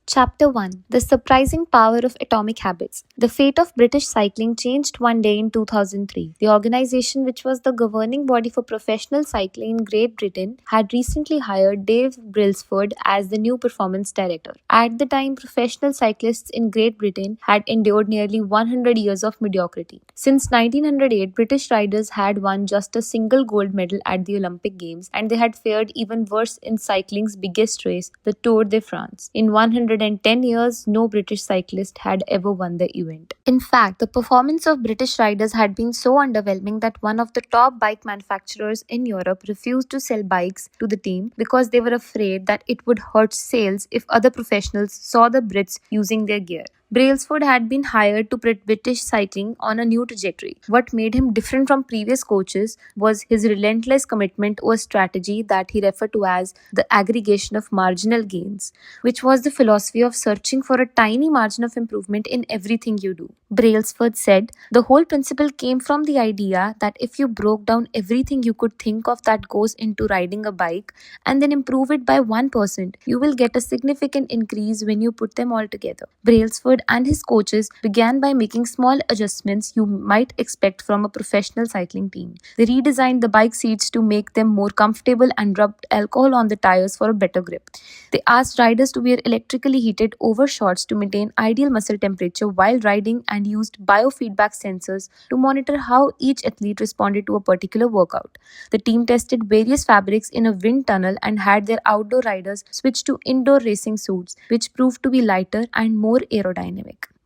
Chapter 1: The Surprising Power of Atomic Habits. The fate of British cycling changed one day in 2003. The organization, which was the governing body for professional cycling in Great Britain, had recently hired Dave Brailsford as the new performance director. At the time, professional cyclists in Great Britain had endured nearly 100 years of mediocrity. Since 1908, British riders had won just a single gold medal at the Olympic Games, and they had fared even worse in cycling's biggest race, the Tour de France. In 110 years, no British cyclist had ever won the event. In fact, the performance of British riders had been so underwhelming that one of the top bike manufacturers in Europe refused to sell bikes to the team because they were afraid that it would hurt sales if other professionals saw the Brits using their gear. Brailsford had been hired to put British cycling on a new trajectory. What made him different from previous coaches was his relentless commitment to a strategy that he referred to as the aggregation of marginal gains, which was the philosophy of searching for a tiny margin of improvement in everything you do. Brailsford said, "The whole principle came from the idea that if you broke down everything you could think of that goes into riding a bike and then improve it by 1%, you will get a significant increase when you put them all together." Brailsford and his coaches began by making small adjustments you might expect from a professional cycling team. They redesigned the bike seats to make them more comfortable and rubbed alcohol on the tires for a better grip. They asked riders to wear electrically heated overshorts to maintain ideal muscle temperature while riding and used biofeedback sensors to monitor how each athlete responded to a particular workout. The team tested various fabrics in a wind tunnel and had their outdoor riders switch to indoor racing suits, which proved to be lighter and more aerodynamic.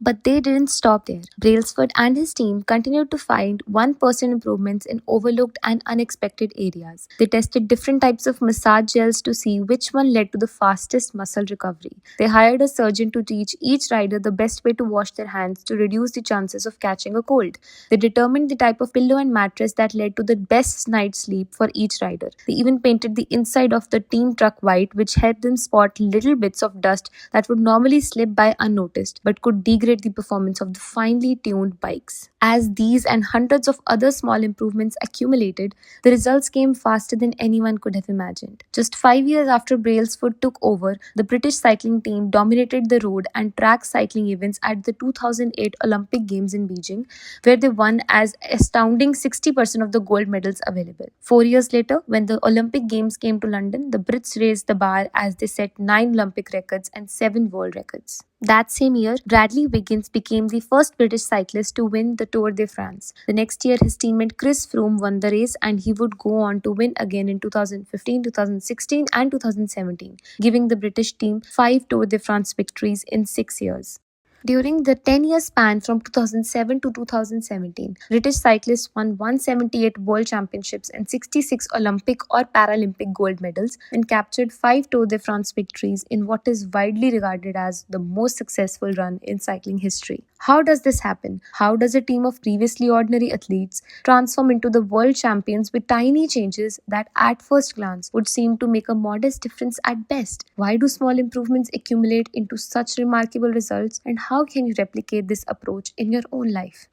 But they didn't stop there. Brailsford and his team continued to find 1% improvements in overlooked and unexpected areas. They tested different types of massage gels to see which one led to the fastest muscle recovery. They hired a surgeon to teach each rider the best way to wash their hands to reduce the chances of catching a cold. They determined the type of pillow and mattress that led to the best night's sleep for each rider. They even painted the inside of the team truck white, which helped them spot little bits of dust that would normally slip by unnoticed but could degrade the performance of the finely tuned bikes. As these and hundreds of other small improvements accumulated, the results came faster than anyone could have imagined. Just 5 years after Brailsford took over, the British cycling team dominated the road and track cycling events at the 2008 Olympic Games in Beijing, where they won as astounding 60% of the gold medals available. 4 years later, when the Olympic Games came to London, the Brits raised the bar as they set 9 Olympic records and 7 world records. That same year, Bradley Wiggins became the first British cyclist to win the Tour de France. The next year, his teammate Chris Froome won the race, and he would go on to win again in 2015, 2016 and 2017, giving the British team 5 Tour de France victories in 6 years. During the 10-year span from 2007 to 2017, British cyclists won 178 World Championships and 66 Olympic or Paralympic gold medals and captured 5 Tour de France victories in what is widely regarded as the most successful run in cycling history. How does this happen? How does a team of previously ordinary athletes transform into the world champions with tiny changes that at first glance would seem to make a modest difference at best? Why do small improvements accumulate into such remarkable results, and how can you replicate this approach in your own life?